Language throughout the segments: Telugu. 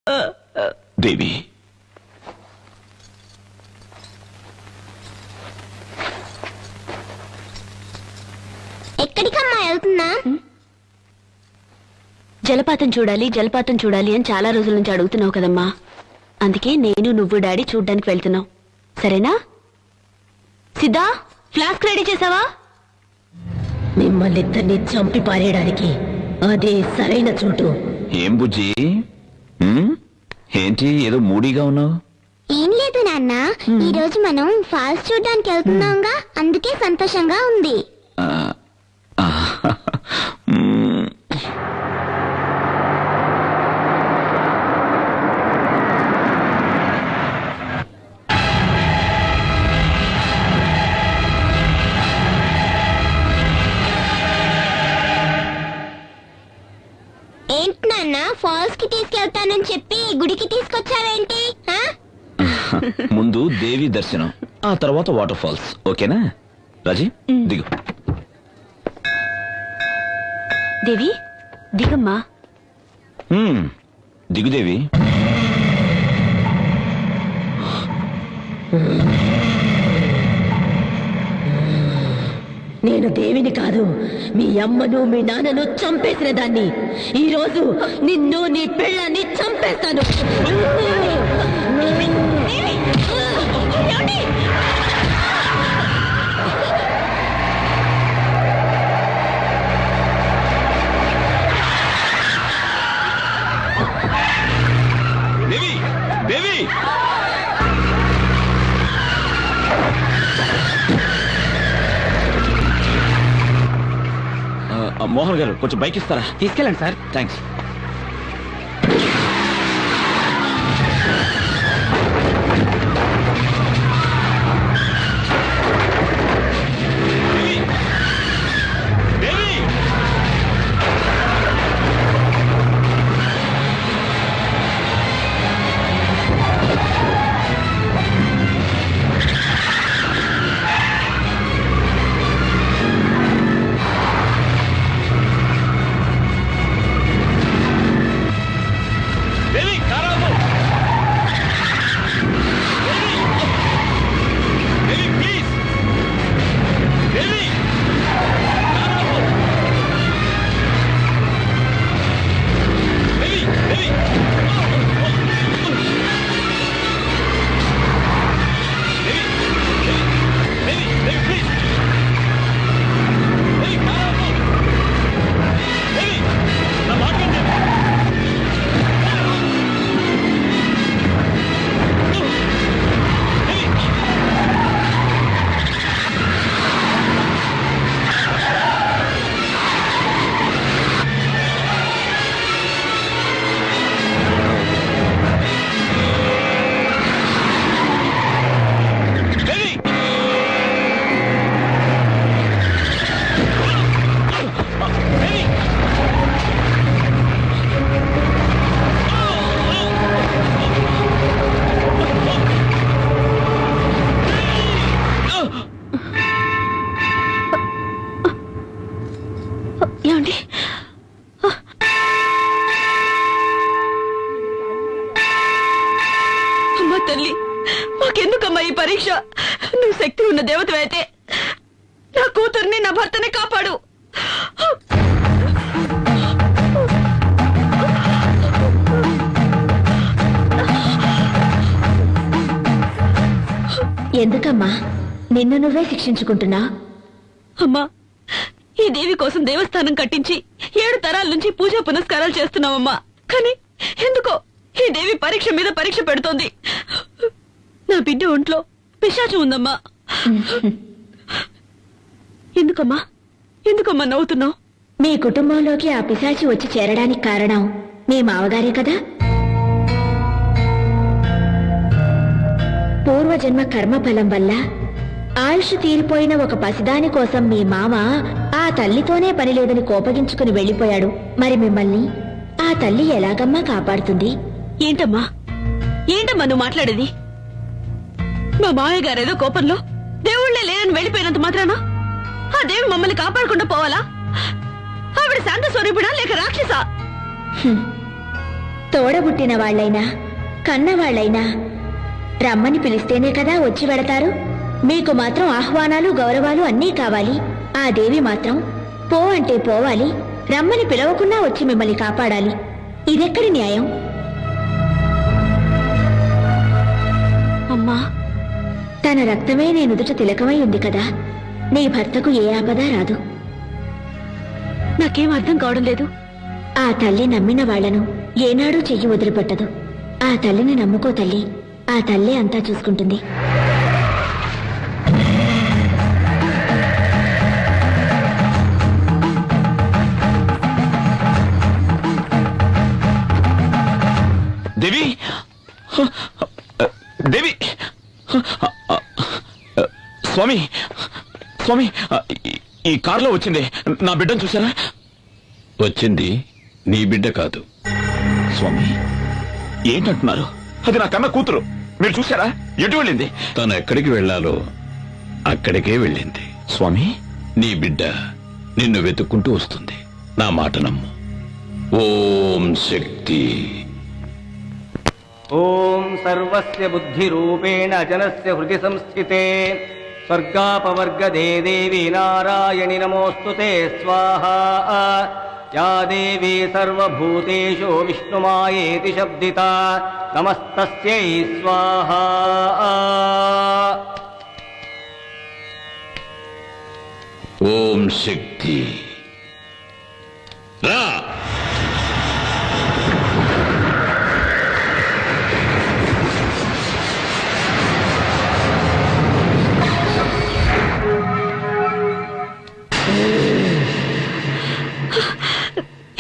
దేవి, ఎక్కడికమ్మా వెళ్తున్నా? జలపాతం చూడాలి జలపాతం చూడాలి అని చాలా రోజుల నుంచి అడుగుతున్నావు కదమ్మా. అందుకే నేను నువ్వు డాడీ చూడ్డానికి వెళ్తున్నాం. సరేనా? సిద్ధా, ఫ్లాస్క్ రెడీ చేసావా? మిమ్మల్ని ఇద్దరిని చంపి పారేయడానికి అదే సరైన చోటు. ఏం బుజ్జి, ఏంటి ఏదో మూడీగా ఉన్నావు? ఏం లేదు నాన్న, ఈ రోజు మనం ఫాల్స్ చూడడానికి వెళ్తున్నాంగా, అందుకే సంతోషంగా ఉంది. ఏంటి నాన్న, ఫాల్స్ కి తీసుకెళ్తానని చెప్పి గుడికి తీసుకొచ్చావేంటి? ముందు దేవి దర్శనం, ఆ తర్వాత వాటర్ ఫాల్స్. ఓకేనా రాజీ? దిగు. దేవి దిగమ్మా. దిగు దేవి. నేను దేవిని కాదు, మీ అమ్మను మీ నాన్నను చంపేసిన దాన్ని. ఈ రోజు నిన్ను నీ పెళ్ళాన్ని చంపేస్తాను. దేవి, దేవి, మోహన్ గారు కొంచెం బైక్ ఇస్తారా? తీసుకెళ్ళండి సార్. థ్యాంక్స్. ఏమండి, అమ్మా తల్లి, మాకెందుకమ్మా ఈ పరీక్ష? నువ్వు శక్తి ఉన్న దేవతవైతే నా కూతుర్ని నా భర్తని కాపాడు. ఎందుకమ్మా నిన్ను నువ్వే శిక్షించుకుంటున్నా? అమ్మా, ఈ దేవి కోసం దేవస్థానం కట్టించి 7 తరాల నుంచి పూజా పునస్కారాలు చేస్తున్నావమ్మా. కానీ ఎందుకో ఈ దేవి పరీక్ష మీద పరీక్ష పెడుతోంది. నా బిడ్డ ఒంట్లో పిశాచం ఉందమ్మా. ఎందుకమ్మా ఎందుకమ్మా నవ్వుతున్నావు? మీ కుటుంబంలోకి ఆ పిశాచి వచ్చి చేరడానికి కారణం మీ మావగారే కదా. పూర్వజన్మ కర్మఫలం వల్ల ఆయుష్ తీరిపోయిన ఒక పసిదాని కోసం మీ మామ ఆ తల్లితోనే పనిలేదని కోపగించుకుని వెళ్లిపోయాడు. మరి మిమ్మల్ని ఆ తల్లి ఎలాగమ్మా కాపాడుతుంది? ఏంటమ్మా ఏంటమ్మా నువ్వు మాట్లాడేది? మా మామయ్య గారేదో కోపంలో దేవుళ్లే లేరని వెళ్లిపోయినంత మాత్రాన ఆ దేవి మమ్మల్ని కాపాడకుండా పోవాలా? ఆవిడ శాంత స్వరూపిడా లేక రాక్షసా? తోడబుట్టిన వాళ్ళైనా కన్నవాళ్లైనా రమ్మని పిలిస్తేనే కదా వచ్చి వెడతారు. మీకు మాత్రం ఆహ్వానాలు గౌరవాలు అన్నీ కావాలి. ఆ దేవి మాత్రం పో అంటే పోవాలి, రమ్మని పిలవకుండా వచ్చి మిమ్మల్ని కాపాడాలి. ఇదెక్కడి న్యాయం? అమ్మా, తన రక్తమే నీ నుదుట తిలకమై ఉంది కదా, నీ భర్తకు ఏ ఆపద రాదు. నాకేం అర్థం కావడం లేదు. ఆ తల్లి నమ్మిన వాళ్లను ఏనాడూ చెయ్యి వదిలిపెట్టదు. ఆ తల్లిని నమ్ముకో తల్లి, ఆ తల్లే అంతా చూసుకుంటుంది. దేవి దేవి స్వామి స్వామి, ఈ కారులో వచ్చింది నా బిడ్డను చూసారా? వచ్చింది నీ బిడ్డ కాదు. స్వామి ఏంటంటున్నారు? అది నా కన్న కూతురు. మీరు చూసారా? ఎటు వెళ్ళింది? తను ఎక్కడికి వెళ్ళాలో అక్కడికే వెళ్ళింది. స్వామి, నీ బిడ్డ నిన్ను వెతుక్కుంటూ వస్తుంది. నా మాట నమ్ము. ఓం శక్తి. ఓం సర్వస్య బుద్ధిరూపేణ జనస్య హృది సంస్థితే స్వర్గాపవర్గదే దేవి నారాయణి నమోస్తుతే స్వాహా. యా దేవీ సర్వభూతేషు విష్ణుమాయేతి శబ్దితా నమస్తస్యై స్వాహా. ఓం శక్తి. రా.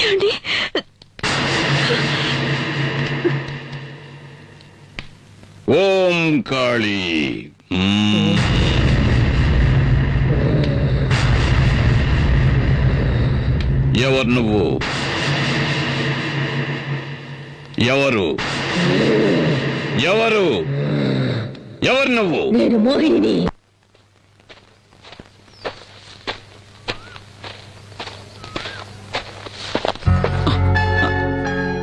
ఏమండి? ఓం కాళీ. ఎవరు నువ్వు? ఎవరు ఎవరు ఎవరు నువ్వు? నేను మోహిని.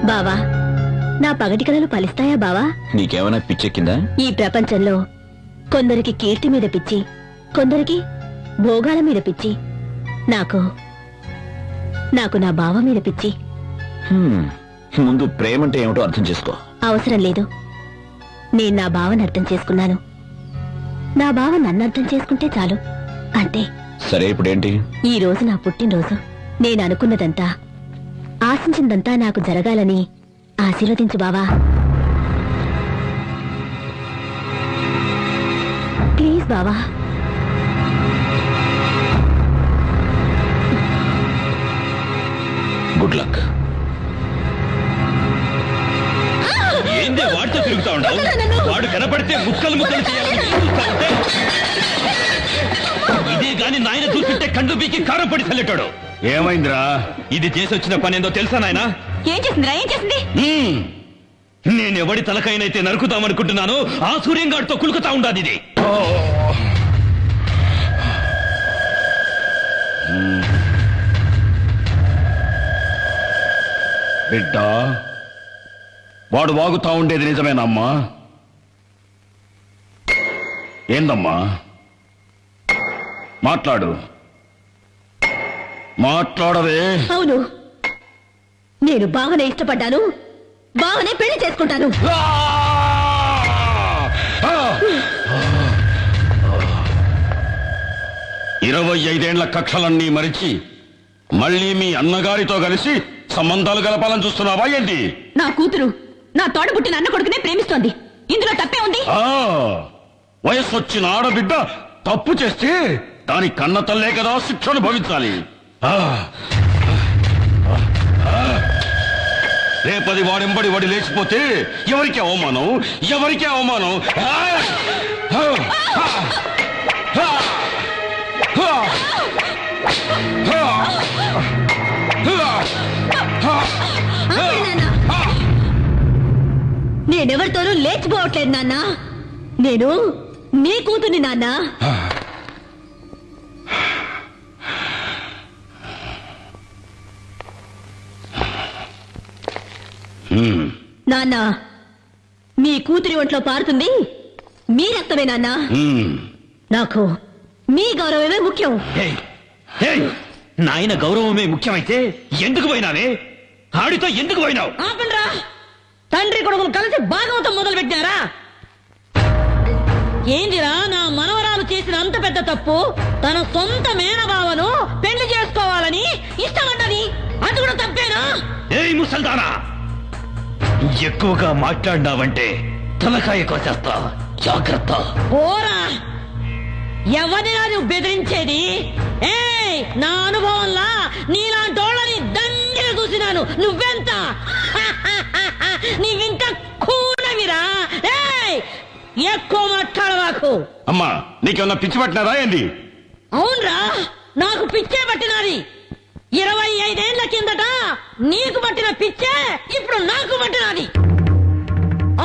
బావా, నా పగటి కలలు ఫలిస్తాయా బావా? నీకేమైనా పిచ్చెక్కిందా? ఈ ప్రపంచంలో కొందరికి కీర్తి మీద పిచ్చి, కొందరికి భోగాల మీద పిచ్చి, నాకు నా బావ మీద పిచ్చి. ముందు ప్రేమంటే ఏమిటో అర్థం చేసుకో. అవసరం లేదు. నేను నా బావని అర్థం చేసుకున్నాను. నా బావ నన్ను అర్థం చేసుకుంటే చాలు. అంతే. సరే, ఇప్పుడేంటి? ఈ రోజు నా పుట్టినరోజు. నేను అనుకున్నదంతా, ఆశించిందంతా నాకు జరగాలని ఆశీర్వదించు బావా. ప్లీజ్ బావా. Good luck. ఏందే వాడితో తిరుగుతా ఉండవు? వాడు కనపడితే ముక్కలు ముక్కలు చేయాలని చూస్తా ఉంటే ఇదే గాని నాయన చూస్తుంటే కండు బీకి కారం పడి చల్లెటాడు. ఏమైందిరా? ఇది చేసి వచ్చిన పని ఏందో తెలుసా నాయన? ఏం చేసిందిరా? ఏం చేసింది? నేనెవడి తలకైనైతే నరుకుతామనుకుంటున్నాను ఆ సూర్యంగాడితో కులుకుతా ఉండాది ఇది. బిడ్డ, వాడు వాగుతా ఉండేది నిజమేనమ్మా? ఏందమ్మా? మాట్లాడు, మాట్లాడవే. అవును, నేను బావనే ఇష్టపడ్డాను, బావనే పెళ్లి చేసుకుంటాను. 25 కక్షలన్నీ మరిచి మళ్ళీ మీ అన్నగారితో కలిసి సంబంధాలు గలపాలని చూస్తున్నావా ఏంటి? నా కూతురు నా తోడబుట్టిన అన్న కొడుకునే ప్రేమిస్తోంది. ఇందులో తప్పే ఉంది? వయస్సు వచ్చిన ఆడబిడ్డ తప్పు చేస్తే దాని కన్న తల్లే కదా శిక్ష అనుభవించాలి. రేపది వాడెంబడి వాడి లేచిపోతే ఎవరికి అవమానం, ఎవరికి అవమానం? నేనెవరితోనూ లేచిపోవట్లేదు నాన్న. నేను నీ కూతుర్ని నాన్న. నాన్న మీ కూతురి ఒంట్లో పారుతుంది మీ రక్తమే నాన్న. నాకు మీ గౌరవమే ముఖ్యం. నాయన గౌరవమే ముఖ్యమైతే ఎందుకు పోయినావే? ఆడితో ఎందుకు పోయినావు? ఆపండ్రా, తండ్రి కొడుకులు కలిసి భాగవతం మొదలు పెట్టారా? ఏందిరా నా మనవరాలు చేసిన అంత పెద్ద తప్పు? తన సొంత మేనబావను పెళ్లి చేసుకోవాలని ఇష్టపడ్డది, అది కూడా తప్పేనా? ఏయ్ ముసల్దానా, ఎక్కువగా మాట్లాడినావంటే తలకాయ కోసేస్తా, జాగ్రత్త. ఓరా, ఎవరినా నువ్వు బెదిరించేది? ఏయ్, నా అనుభవంలా నీలాంటోళ్ళని దండిగా చూసినాను. నువ్వెంత? నీవింకా కూనవిరా. ఏయ్, ఎక్కువ మాట్లాడవాకు. అమ్మా, నీకేమన్నా పిచ్చి పట్టినారా ఏంది? అవునరా, నాకు పిచ్చే పట్టినది. 25 ఏళ్ల కిందట నీకు పట్టిన పిచ్చే ఇప్పుడు నాకు పట్టినది.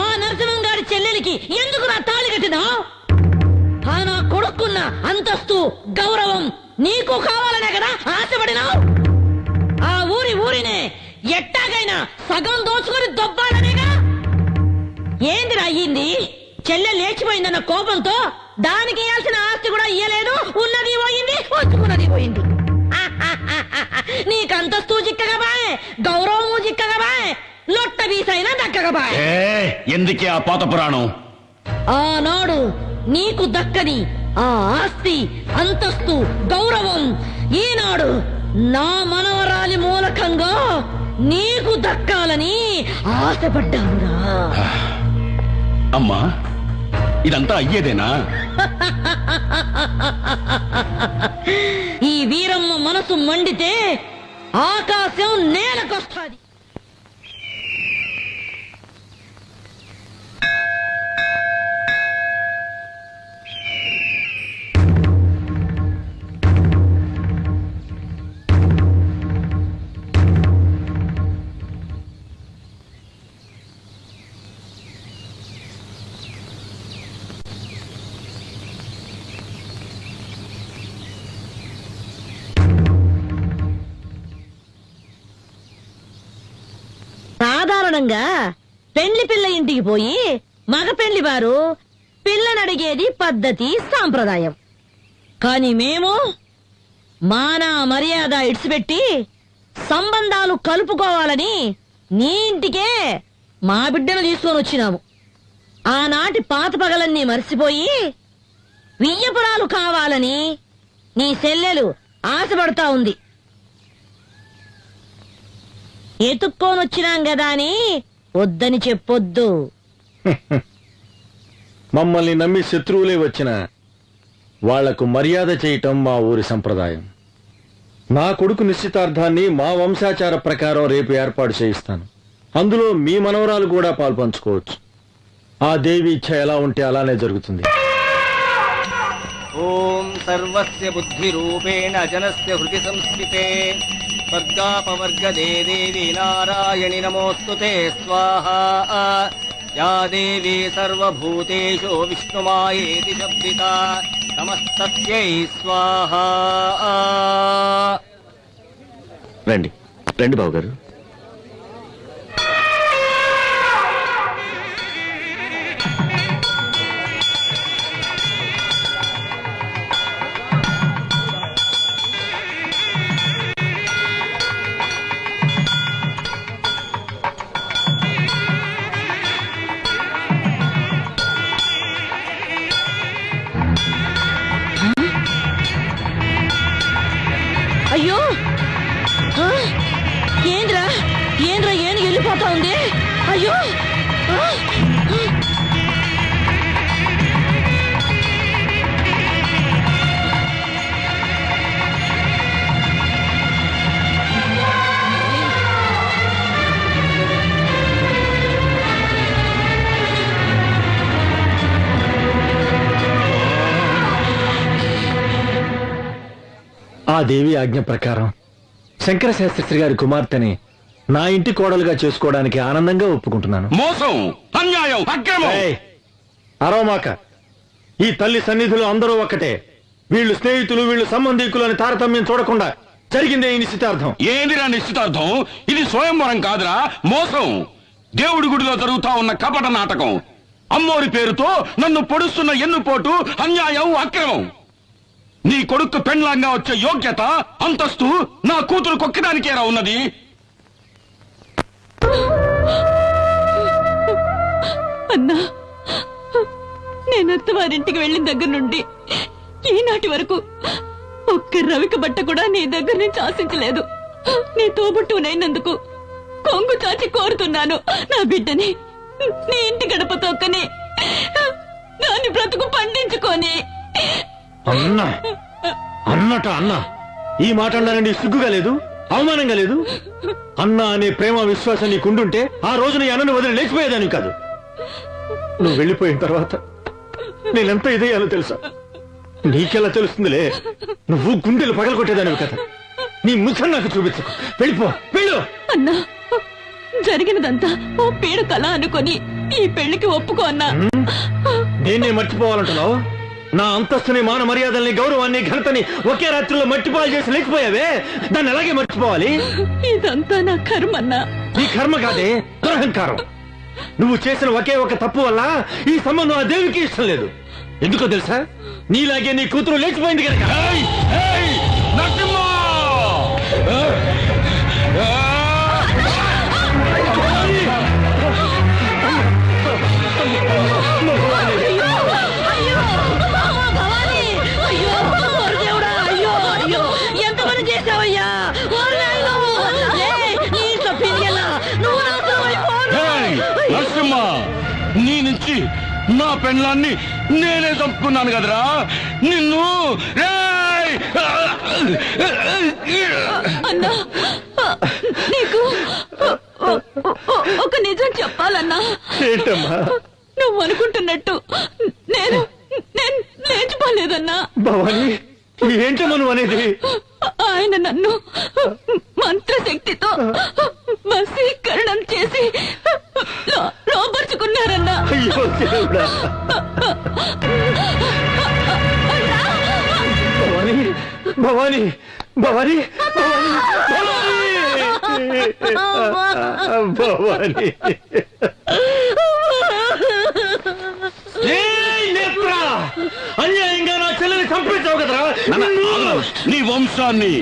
ఆ నరసింహం గారి చెల్లెలికి ఎందుకు నా తాళి కట్టినావు? ఆ నా కొడుకున్న అంతస్తు గౌరవం నీకు కావాలనే కదా ఆశపడినావు? ఆ ఊరినే ఎట్టాగైనా సగం దోచుకొని దొబ్బాలనేగా. ఏందిరా అయ్యింది? చెల్లె లేచిపోయిందన్న కోపంతో దానికి ఇయ్యాల్సిన ఆస్తి కూడా ఇయ్యలేదు. ఉన్నది పోయింది, వచ్చుకున్నది పోయింది. నీకంతస్తు చిక్కగా బాయ్, గౌరవము చిక్కగా బాయ్, లొట్ట బీసైనా దక్కగా బాయ్. ఎందుకే ఆ పాత పురాణం? ఆనాడు నీకు దక్కని ఆ ఆస్తి, అంతస్తు, గౌరవం ఈనాడు నా మనవరాలి మూలకంగా నీకు దక్కాలని ఆశపడ్డానురా. అమ్మా, ఇదంతా అయ్యేదేనా? ఈ వీరమ్మ మనసు మండితే ఆకాశం నేలకొస్తాది. సాధారణంగా పెళ్లి పిల్ల ఇంటికి పోయి మగ పెళ్లి వారు పిల్లనడిగేది పద్ధతి, సాంప్రదాయం. కాని మేము మాన మర్యాద ఇడిచిపెట్టి సంబంధాలు కలుపుకోవాలని నీ ఇంటికే మా బిడ్డను తీసుకొని వచ్చినాము. ఆనాటి పాత పగలన్నీ మర్చిపోయి వియ్యపురాలు కావాలని నీ చెల్లెలు ఆశపడతా ఉంది. ఎతుక్కోనొచ్చినాం గదా అని వద్దని చెప్పొద్దు. మమ్మల్ని నమ్మి శత్రువులే వచ్చిన వాళ్లకు మర్యాద చేయటం మా ఊరి సంప్రదాయం. నా కొడుకు నిశ్చితార్థాన్ని మా వంశాచార ప్రకారం రేపు ఏర్పాటు చేయిస్తాను. అందులో మీ మనవరాలు కూడా పాల్పంచుకోవచ్చు. ఆ దేవి ఇచ్ఛ ఎలా ఉంటే అలానే జరుగుతుంది. ఓం సర్వస్య బుద్ధి రూపేణ జనస్య హృది సంస్థితే స్వర్గాపవర్గదే దేవి నారాయణి నమోస్తుతే స్వాహా. యా దేవీ సర్వభూతేషు విష్ణుమాయేతి శబ్దితా నమస్తస్యై స్వాహా. రండి రండి బాబు గారు. అయ్యో, ఏంద్రా ఏంద్రా ఏను వెళ్ళిపోతా ఉంది. అయ్యో, ఆ దేవి ఆజ్ఞ ప్రకారం శంకర శాస్త్రి గారి కుమార్తెని నా ఇంటి కోడలుగా చేసుకోవడానికి ఆనందంగా ఒప్పుకుంటున్నాను. మోసం, అన్యాయం, అక్రమం. ఏయ్, అరవమాక. ఈ తల్లి సన్నిధిలో అందరూ ఒక్కటే. వీళ్ళు స్నేహితులు, వీళ్ళు సంబంధికులు అని తారతమ్యం చూడకుండా జరిగిందే ఈ నిశ్చితార్థం. ఏందిరా నిశ్చితార్థం? ఇది స్వయంవరం కాదురా, మోసం. దేవుడి గుడిలో జరుగుతా ఉన్న కపట నాటకం. అమ్మోరి పేరుతో నన్ను పొడుస్తున్న ఎన్నుపోటు, అన్యాయం, అక్రమం. నీ కొడుకు పెండ్లాంగా వచ్చే యోగ్యత, అంతస్తు నా కూతురు కొక్కడానికేరా ఉన్నది. అన్నా, నేను అత్తవారింటికి వెళ్ళిన దగ్గర నుండి ఈనాటి వరకు ఒక్క రవిక బట్ట కూడా నీ దగ్గర నుంచి ఆశించలేదు. నీ తోబుట్టునైనందుకు కొంగు చాచి కోరుతున్నాను. నా బిడ్డని నీ ఇంటి గడప తొక్కని దాని బ్రతుకు పండించుకొని. అన్నా అన్నా ఈ మాట అన్నానండి, సిగ్గుగా లేదు, అవమానంగా లేదు? అన్నా అనే ప్రేమ విశ్వాసం నీకుండుంటే ఆ రోజున ఈ అన్నను వదిలి లేచిపోయేదాన్ని కాదు. నువ్వు వెళ్ళిపోయిన తర్వాత నేనెంత ఇదయ్యాలో తెలుసా? నీకెలా తెలుస్తుందిలే, నువ్వు గుండెలు పగలగొట్టేదానివి కదా. నీ ముఖం నాకు చూపించకు, వెళ్ళిపో, వెళ్ళు. అన్నా, జరిగినదంతా ఓ పీడ కళ అనుకొని ఈ పెళ్లికి ఒప్పుకో అన్నా. దేన్నే మర్చిపోవాలంటున్నావు? నా అంతస్తుని, మాన మర్యాదల్ని, గౌరవాన్ని, ఘనతని ఒకే రాత్రిలో మట్టిపాలు చేసి లేకపోయావే, దాన్ని అలాగే మర్చిపోవాలి. ఇదంతా నా కర్మ అన్నా. ఈ కర్మ కాదే, దురహంకారం. నువ్వు చేసిన ఒకే ఒక తప్పు వల్ల ఈ సంబంధం ఆ దేవికి ఇష్టం లేదు. ఎందుకో తెలుసా? నీలాగే నీ కూతురు లేచిపోయింది కనుక. ఏయ్, ఏయ్, నరసింహ! ఎంతమంది చేసావయ్యా? ఏయ్, నరసింహ, నీ నుంచి నా పెండ్లాన్ని నేనే చంపుకున్నాను కదరా నిన్ను. ఏయ్! అన్నా, నీకు ఒక నిజం చెప్పాలన్నా. ఏంటమ్మా? నువ్వు అనుకుంటున్నట్టు నేను నేను లేచిపోలేదన్నా. భవాని, ఏంటమ్మా నువ్వు అనేది? ఆయన నన్ను మంత్రశక్తితో వశీకరణం చేసి లోపరుచుకున్నారన్నా. అయ్యో దేవుడా. భవాని, భవాని, భవాని, భవాని. అన్యాయంగా నా చెల్లెని చంపించావు కదరా. నీ వంశాన్ని,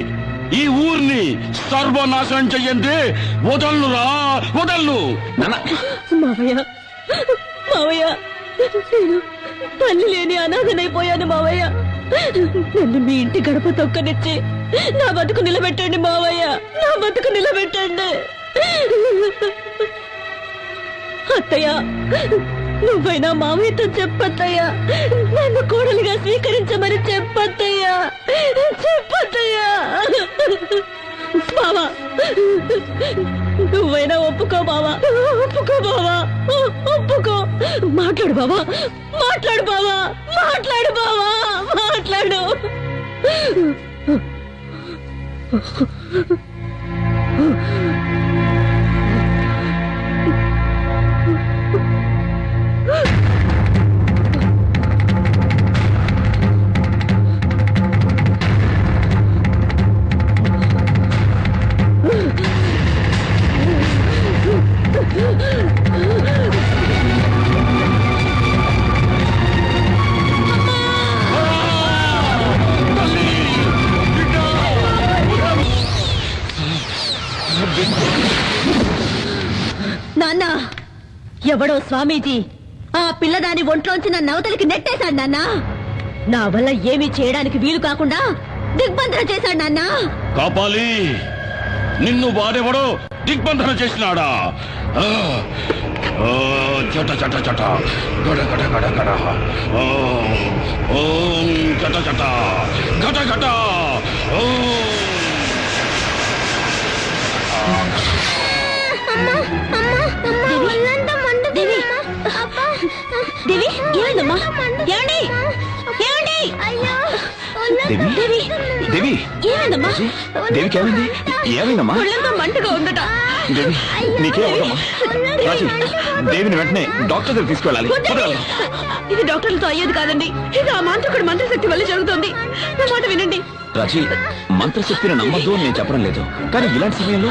ఈ ఊర్ని సర్వనాశనం చెయ్యండి. వదల్లురా, వదల్లు. మావయ్య, మావయ్య, నేను తల్లి లేని అనాథనైపోయాను మావయ్య. నన్ను మీ ఇంటి గడప తొక్కనిచ్చి నా బతుకు నిలబెట్టండి మావయ్య, నా బతుకు నిలబెట్టండి. అత్తయ్య, నువ్వైనా మావయ్యతో చెప్పత్తయ్యా, నన్ను కోడలిగా స్వీకరించమని చెప్పత్తయ్యా, చెప్పత్తయ్యా. బావా, నువ్వైనా ఒప్పుకో బావా, ఒప్పుకో బావా, ఒప్పుకో. మాట్లాడు బావా, మాట్లాడు బావా, మాట్లాడు బావా, మాట్లాడు. నాన్న, ఎవడో స్వామీజీ ఆ పిల్లదాని ఒంట్లోంచి నా నవతలికి నెట్టేశాడు నాన్న. నా వల్ల ఏమీ చేయడానికి వీలు కాకుండా దిగ్బంధన చేశాడు నాన్న. కాపాలి, నిన్ను వాడెవడో దిగ్బంధన చేసినాడా? చట చట చట, గడ గడ గడ గడ, ఓం చట చట, గట గట, దేవి, ఏమైందమ్మా? ఏమండి, ఏమండి? దేవి, దేవి, ఏమైందమ్మా? దేవికి ఏమైంది? ఏమైందమ్మా? ఒళ్ళంతా మంటగా ఉందట. దేవి, నీకే అవదమ్మా? రాజీ, దేవిని వెంటనే డాక్టర్ దగ్గర తీసుకెళ్ళాలి. వదలాలి. ఇది డాక్టర్లతో అయ్యేది కాదండి. ఇది ఆ మాంత్రికుడు మంత్రశక్తి వల్ల జరుగుతుంది. నా మాట వినండి. రాజీ, మంత్రశక్తిని నమ్మద్దు అని నేను చెప్పడం లేదు, కానీ ఇలాంటి సమయంలో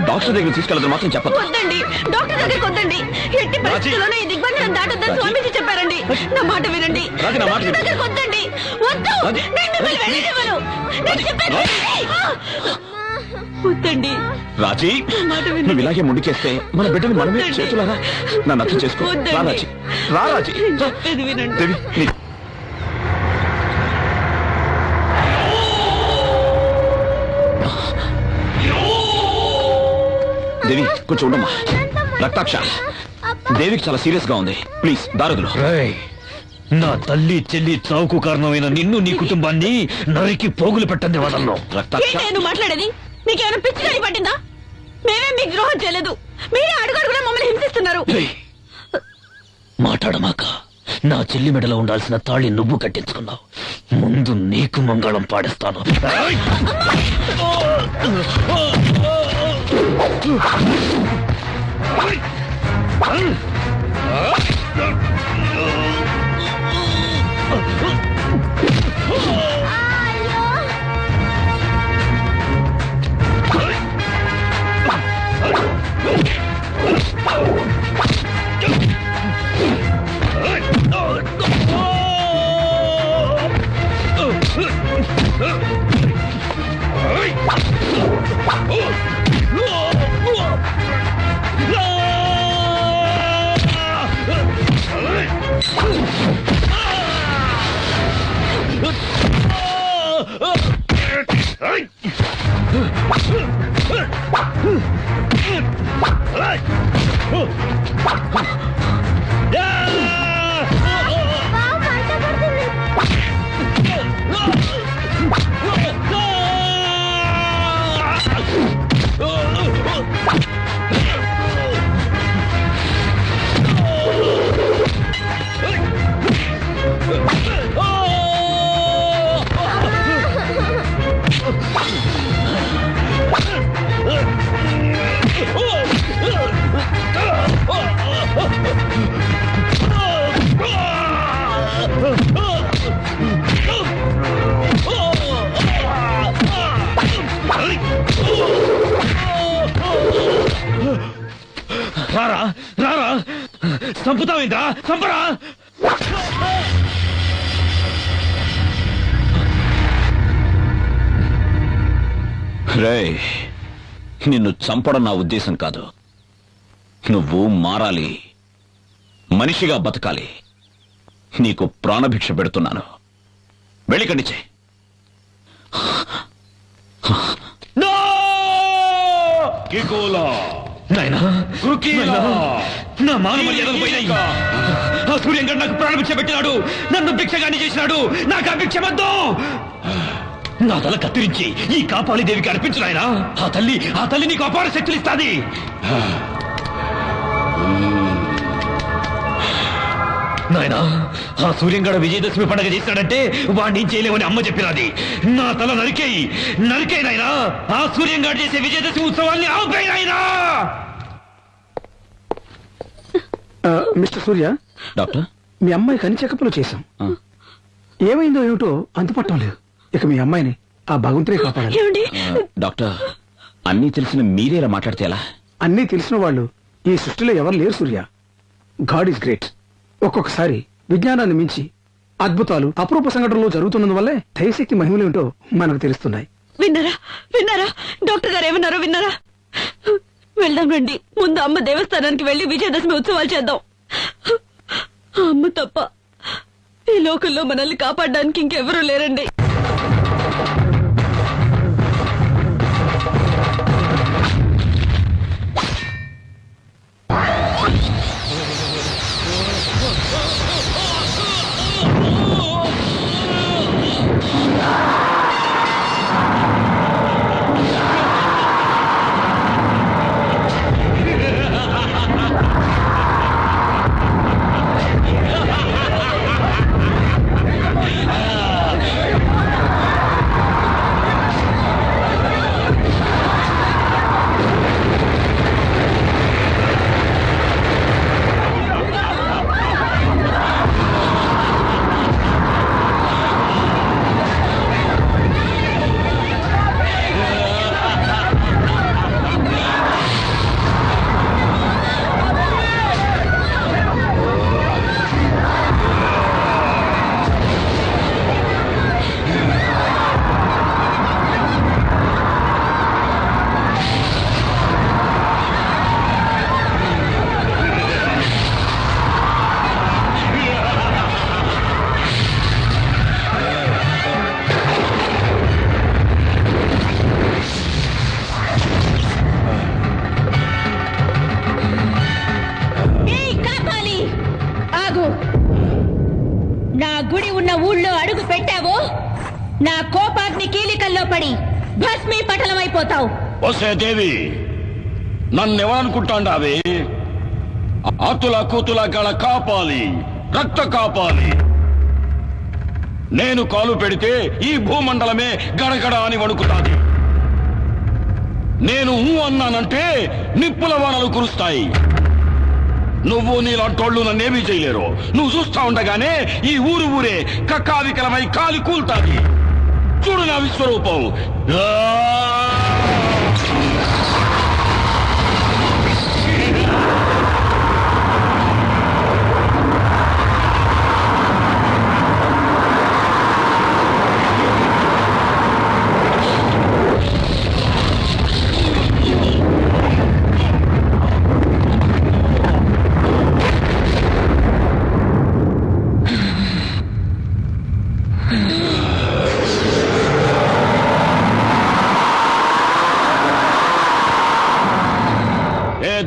డాక్టర్ దగ్గర తీసుకెళ్ళదు మాత్రం చెప్పదు. వద్దండి, డాక్టర్ దగ్గరికి వద్దండి. ఎట్టి పరిస్థితుల్లోనూ ఈ దిగ్బంధనం దాటొద్దని స్వామీజీ చెప్పారండి. నా మాట వినండి. రాజీ, నా మాట డాక్టర్ విను. దగ్గరికి వద్దండి. వద్దు, రాజీ. నేను మిమ్మల్ని వెళ్ళనివ్వను. నేను చెప్పేది వినండి. వద్దండి. రాజీ, మాట వినండి. నువ్వు ఇలాగే ముందుకేస్తే మన బిడ్డని మనమే వద్దండి. చేతులారా నన్ను అర్థం చేసుకో. వద్దండి. రా రాజీ, రా రాజీ. నేను చెప్పేది వినండి. దేవి, దేవి కొంచెం ఉండమ్మా. రక్తాక్ష, దేవికి చాలా సీరియస్ గా ఉంది, ప్లీజ్ దారదులు. నా తల్లి చెల్లి చావుకు కారణమైన నిన్ను నీ కుటుంబాన్ని నరికి పోగులు పెట్టండి వదలను. రక్తాక్ష, ఏంటి నువ్వు మాట్లాడేది? నీకేమైనా పిచ్చి గాడి పట్టిందా? మేమే మీకు ద్రోహం చేయలేదు, మీరే అడుగడుగునా మమ్మల్ని హింసిస్తున్నారు. మాట్లాడమాక. నా చెల్లి మెడలో ఉండాల్సిన తాళి నువ్వు కట్టించుకున్నావు. ముందు నీకు మంగళం పాడిస్తాను. రారా రారా, చంపుతావేంట్రా? చంపరా. రేయ్, నిన్ను చంపడం నా ఉద్దేశం కాదు. నువ్వు మారాలి, మనిషిగా బతకాలి. నీకు ప్రాణభిక్ష పెడుతున్నాను, వెళ్ళి కండిచే. నాయనా, నా మాన మర్యాదలు పోయినాయి. ఆ సూర్యంగడ్ నాకు ప్రాణభిక్ష పెట్టినాడు, నన్ను భిక్షగాని చేసినాడు. నాకు ఆ భిక్ష వద్దు. నా తల కత్తిరించి ఈ కాపాలి దేవికి అర్పించు నాయనా. ఆ తల్లి నీకు అపార శక్తులు ఇస్తాది. నాయనా, ఆ సూర్యంగడ విజయదశమి పండుగ చేస్తాడంటే వాడిని చేయలేమని అమ్మ చెప్పినది. నా తల నరికేయి నాయనా. ఆ సూర్యంగడ చేసే విజయదశమి ఉత్సవాన్ని ఆపేయి నాయనా. మిస్టర్ సూర్య, డాక్టర్, మీ అమ్మాయికి అన్ని చెకప్లు చేశాం. ఆ. ఏమైందో ఏమిటో అంతుపట్టం లేదు. ఇక మీ అమ్మాయిని ఆ భగవంతుడే కాపాడాలి. ఏమండి? డాక్టర్, అన్నీ తెలిసిన మీరే ఇలా మాట్లాడితే ఎలా? అన్నీ తెలిసిన వాళ్ళు ఈ సృష్టిలో ఎవరు లేరు సూర్య. God is great. ఒక్కొక్కసారి విజ్ఞానాన్ని మించి అద్భుతాలు, అపరూప సంఘటనలు జరుగుతున్నందువల్లే దైవశక్తి మహిమలేమిటో మనకు తెలుస్తున్నాయి. విన్నారా? డాక్టర్ గారు ఏమన్నారో విన్నారా? వెళ్దాం రండి. ముందు అమ్మ దేవస్థానానికి వెళ్లి విజయదశమి ఉత్సవాలు చేద్దాం. ఆ అమ్మ తప్ప ఈ లోకంలో మనల్ని కాపాడడానికి ఇంకెవరూ లేరండి. నా కోపాగ్ని కీలికల్లో పడి భస్మీ పటలమైపోతావు. వసే దేవి, నన్నెవరనుకుంటాండావే? ఆతుల కూతుల గల కాపాలి, రక్త కాపాలి. నేను కాలు పెడితే ఈ భూమండలమే గడగడ అని వణుకుతాది. నేను అన్నానంటే నిప్పుల వానలు కురుస్తాయి. నువ్వు నీలాంటోళ్ళు నన్నేమీ చేయలేరు. నువ్వు చూస్తా ఉండగానే ఈ ఊరే కక్కావికలమై కాలి కూల్తాది. చూడు నా విశ్వరూపం.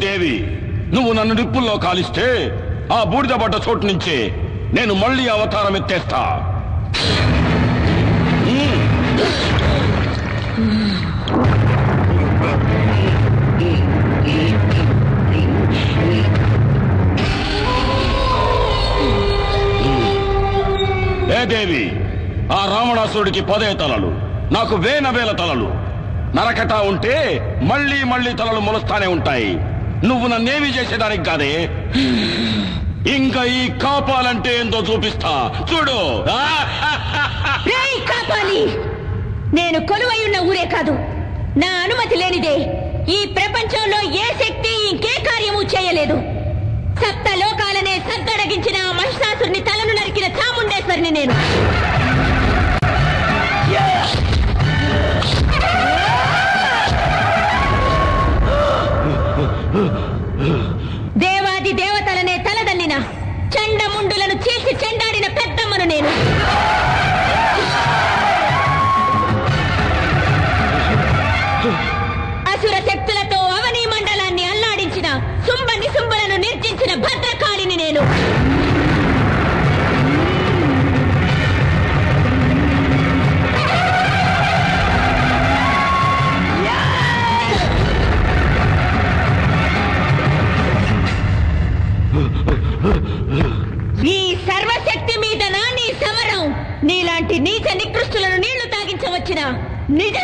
దేవి, నువ్వు నన్ను నిప్పుల్లో కాలిస్తే ఆ బూడిద పడ్డ చోటు నుంచే నేను మళ్ళీ అవతారం ఎత్తేస్తా. దేవి, ఆ రావణాసురుడికి 10 తలలు, నాకు వేల తలలు. నరకట ఉంటే మళ్ళీ మళ్ళీ తలలు మొలుస్తానే ఉంటాయి. నువ్వు నన్నేమీ చేసేదానికి కాదే. ఇంకా ఈ కాపాలంటే ఏందో చూపిస్తా, చూడు. రేయ్ కాపాలి, నేను కొలువై ఉన్న ఊరే కాదు, నా అనుమతి లేనిదే ఈ ప్రపంచంలో ఏ శక్తి ఇంకే కార్యము చేయలేదు. 7 లోకాలనే సద్దడగించిన ఆ మహిషాసురుని తలను నరికిన చాముండేశ్వరిని నేను. దేవాది దేవతలనే తలదన్నిన చండముండులను చీల్చి చెండాడిన పెద్దమ్మను నేను. అసుర శక్తులతో అవనీ మండలాన్ని అల్లాడించిన సుంబలను నిర్జించిన భద్రకాళిని నేను. ఈ సర్వశక్తి మీద నీ సమరం నీలాంటి నీచ నికృష్టులను నీళ్లు తాగించవచ్చిన నిజ